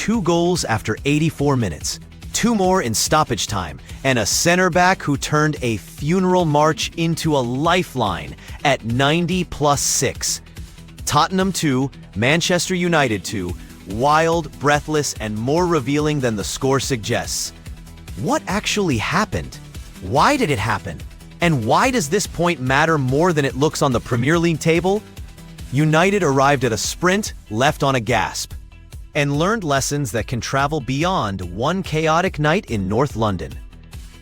2 goals after 84 minutes, 2 more in stoppage time, and a center back who turned a funeral march into a lifeline at 90+6. Tottenham 2, Manchester United 2, wild, breathless, and more revealing than the score suggests. What actually happened? Why did it happen? And why does this point matter more than it looks on the Premier League table? United arrived at a sprint, left on a gasp, and learned lessons that can travel beyond one chaotic night in North London.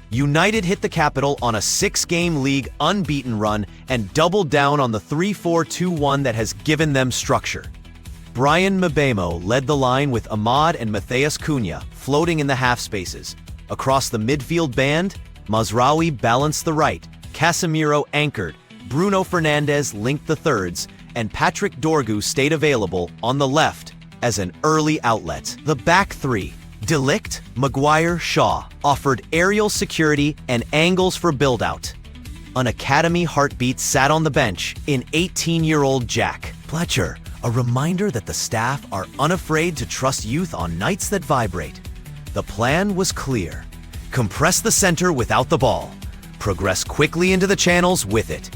United hit the capital on a 6-game league unbeaten run and doubled down on the 3-4-2-1 that has given them structure. Bryan Mbeumo led the line with Amad and Matheus Cunha floating in the half spaces. Across the midfield band, Mazraoui balanced the right, Casemiro anchored, Bruno Fernandes linked the thirds, and Patrick Dorgu stayed available on the left as an early outlet. The back three, Ligt, Maguire, Shaw, offered aerial security and angles for build-out. An academy heartbeat sat on the bench in 18-year-old Jack Fletcher, a reminder that the staff are unafraid to trust youth on nights that vibrate. The plan was clear. Compress the center without the ball, progress quickly into the channels with it,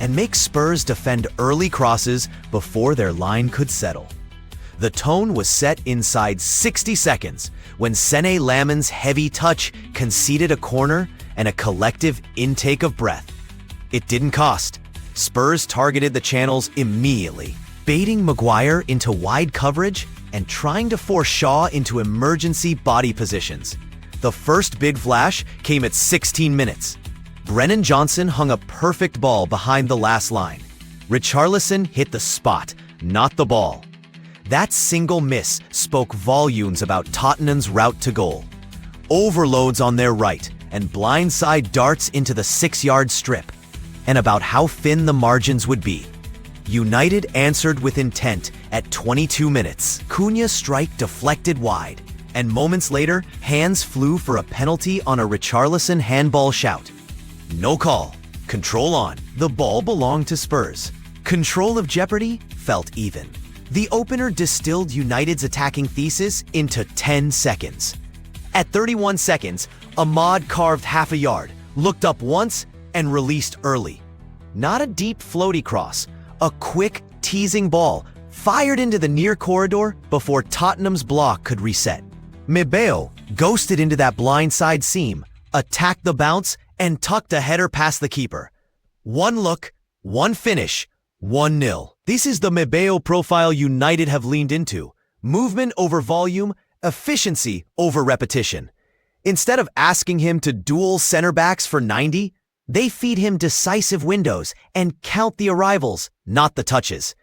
and make Spurs defend early crosses before their line could settle. The tone was set inside 60 seconds when Sene Lammens' heavy touch conceded a corner and a collective intake of breath. It didn't cost. Spurs targeted the channels immediately, baiting Maguire into wide coverage and trying to force Shaw into emergency body positions. The first big flash came at 16 minutes. Brennan Johnson hung a perfect ball behind the last line. Richarlison hit the spot, not the ball. That single miss spoke volumes about Tottenham's route to goal. Overloads on their right and blindside darts into the 6-yard strip, and about how thin the margins would be. United answered with intent at 22 minutes. Cunha's strike deflected wide, and moments later, hands flew for a penalty on a Richarlison handball shout. No call. Control on. The ball belonged to Spurs. Control of jeopardy felt even. The opener distilled United's attacking thesis into 10 seconds. At 31 seconds, Amad carved half a yard, looked up once, and released early. Not a deep floaty cross, a quick, teasing ball fired into the near corridor before Tottenham's block could reset. Mbeumo ghosted into that blindside seam, attacked the bounce, and tucked a header past the keeper. One look, one finish, 1-0. This is the Mbeumo profile United have leaned into. Movement over volume, efficiency over repetition. Instead of asking him to duel center backs for 90, they feed him decisive windows and count the arrivals, not the touches.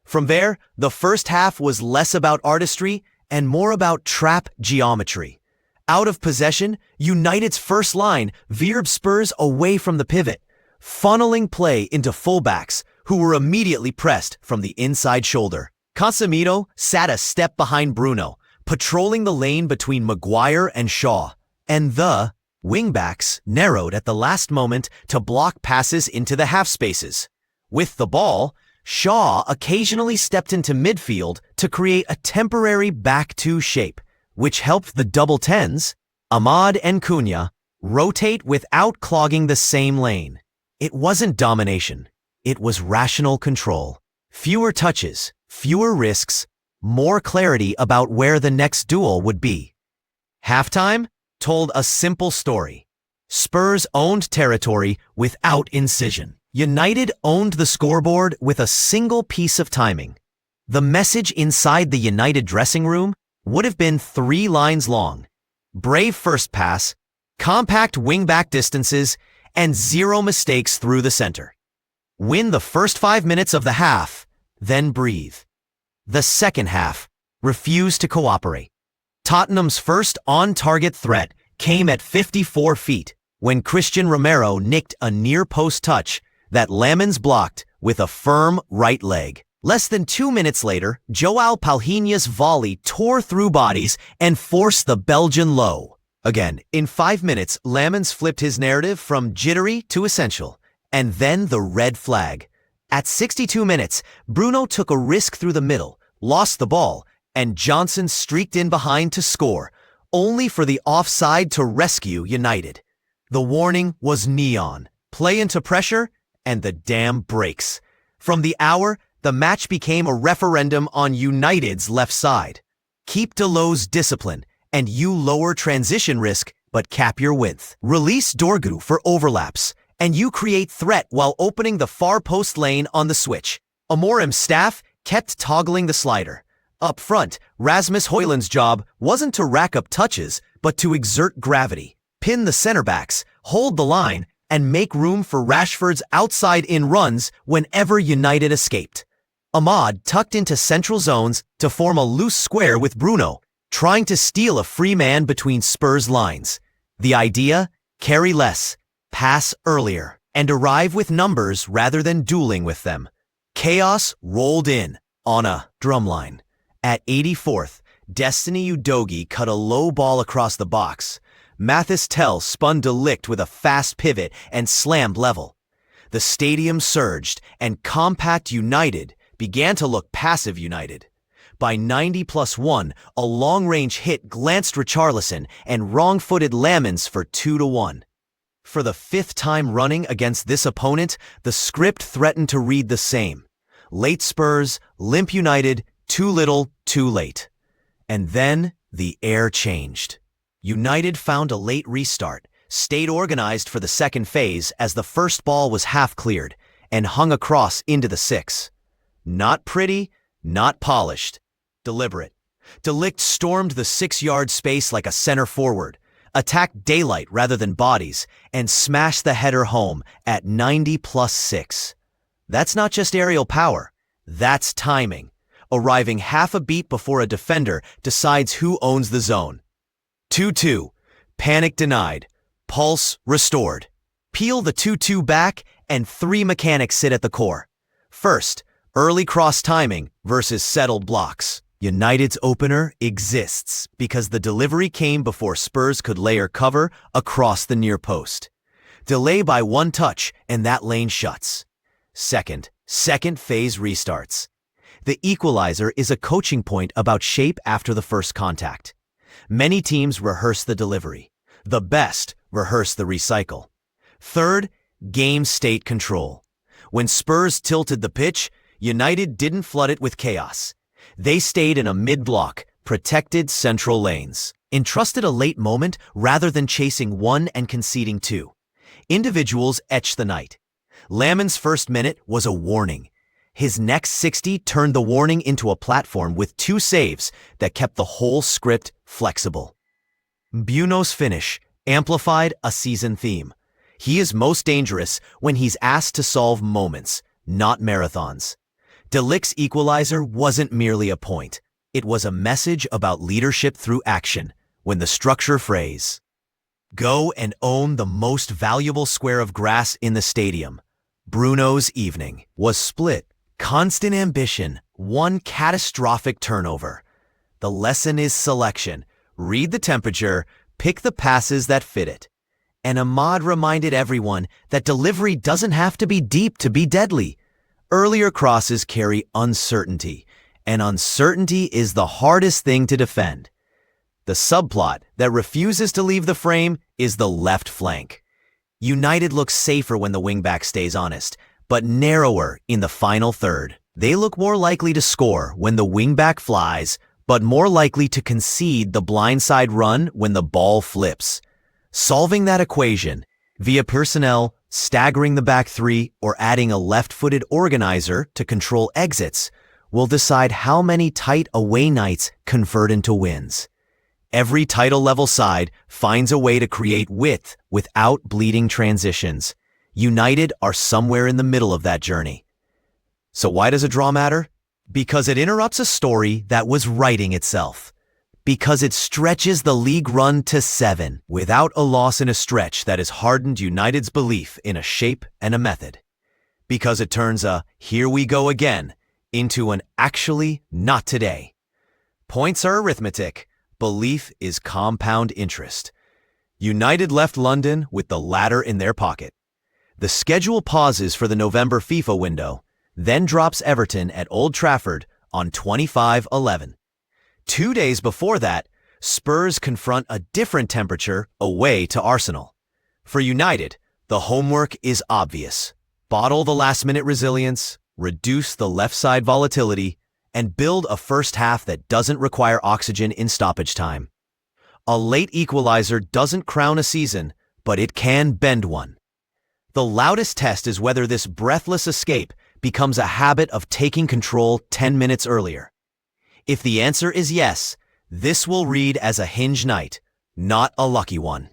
From there, the first half was less about artistry and more about trap geometry. Out of possession, United's first line veered Spurs away from the pivot, funneling play into fullbacks who were immediately pressed from the inside shoulder. Casemiro sat a step behind Bruno, patrolling the lane between Maguire and Shaw, and the wingbacks narrowed at the last moment to block passes into the half spaces. With the ball, Shaw occasionally stepped into midfield to create a temporary back-two shape, which helped the double tens, Amad and Cunha, rotate without clogging the same lane. It wasn't domination. It was rational control. Fewer touches, fewer risks, more clarity about where the next duel would be. Halftime told a simple story. Spurs owned territory without incision. United owned the scoreboard with a single piece of timing. The message inside the United dressing room would have been 3 lines long. Brave first pass, compact wing-back distances, and 0 mistakes through the center. Win the first 5 minutes of the half, then breathe. The second half refused to cooperate. Tottenham's first on-target threat came at 54 feet when Christian Romero nicked a near-post touch that Lammens blocked with a firm right leg. Less than 2 minutes later, Joao Palhinha's volley tore through bodies and forced the Belgian low. Again, in 5 minutes, Lammens flipped his narrative from jittery to essential. And then the red flag. At 62 minutes, Bruno took a risk through the middle, lost the ball, and Johnson streaked in behind to score, only for the offside to rescue United. The warning was neon. Play into pressure, and the dam breaks. From the hour, the match became a referendum on United's left side. Keep Deleu's discipline, and you lower transition risk, but cap your width. Release Dorgu for overlaps, and you create threat while opening the far post lane on the switch. Amorim's staff kept toggling the slider. Up front, Rasmus Højlund's job wasn't to rack up touches, but to exert gravity, pin the center backs, hold the line, and make room for Rashford's outside-in runs whenever United escaped. Ahmad tucked into central zones to form a loose square with Bruno, trying to steal a free man between Spurs lines. The idea? Carry less, pass earlier, and arrive with numbers rather than dueling with them. Chaos rolled in on a drumline. At 84th, Destiny Udogie cut a low ball across the box. Mathis Tel spun to Ligt with a fast pivot and slammed level. The stadium surged, and compact United began to look passive United. By 90+1, a long-range hit glanced Richarlison and wrong-footed Lammens for 2-1. For the fifth time running against this opponent, the script threatened to read the same. Late Spurs, limp United, too little, too late. And then the air changed. United found a late restart, stayed organized for the second phase as the first ball was half cleared, and hung across into the 6. Not pretty, not polished. Deliberate. De Ligt stormed the 6-yard space like a center forward, attacked daylight rather than bodies, and smashed the header home at 90+6. That's not just aerial power, that's timing, arriving half a beat before a defender decides who owns the zone. 2-2. Panic denied. Pulse restored. Peel the 2-2 back, and 3 mechanics sit at the core. First, early cross timing versus settled blocks. United's opener exists because the delivery came before Spurs could layer cover across the near post. Delay by 1 touch, and that lane shuts. Second phase restarts. The equalizer is a coaching point about shape after the first contact. Many teams rehearse the delivery. The best rehearse the recycle. Third, game state control. When Spurs tilted the pitch, United didn't flood it with chaos. They stayed in a mid-block, protected central lanes, entrusted a late moment rather than chasing 1 and conceding 2. Individuals etched the night. Lammens' first minute was a warning. His next 60 turned the warning into a platform with 2 saves that kept the whole script flexible. Mbeumo's finish amplified a season theme. He is most dangerous when he's asked to solve moments, not marathons. De Ligt's equalizer wasn't merely a point. It was a message about leadership through action, when the structure phrase, "Go and own the most valuable square of grass in the stadium." Bruno's evening was split. Constant ambition, 1 catastrophic turnover. The lesson is selection. Read the temperature, pick the passes that fit it. And Ahmad reminded everyone that delivery doesn't have to be deep to be deadly. Earlier crosses carry uncertainty, and uncertainty is the hardest thing to defend. The subplot that refuses to leave the frame is the left flank. United looks safer when the wingback stays honest, but narrower in the final third. They look more likely to score when the wingback flies, but more likely to concede the blindside run when the ball flips. Solving that equation, via personnel, staggering the back 3, or adding a left-footed organizer to control exits, will decide how many tight away nights convert into wins. Every title-level side finds a way to create width without bleeding transitions. United are somewhere in the middle of that journey. So why does a draw matter? Because it interrupts a story that was writing itself. Because it stretches the league run to 7 without a loss in a stretch that has hardened United's belief in a shape and a method. Because it turns a "here we go again" into an "actually not today." Points are arithmetic. Belief is compound interest. United left London with the ladder in their pocket. The schedule pauses for the November FIFA window, then drops Everton at Old Trafford on 25-11. 2 days before that, Spurs confront a different temperature away to Arsenal. For United, the homework is obvious. Bottle the last-minute resilience, reduce the left-side volatility, and build a first half that doesn't require oxygen in stoppage time. A late equalizer doesn't crown a season, but it can bend one. The loudest test is whether this breathless escape becomes a habit of taking control 10 minutes earlier. If the answer is yes, this will read as a hinge night, not a lucky one.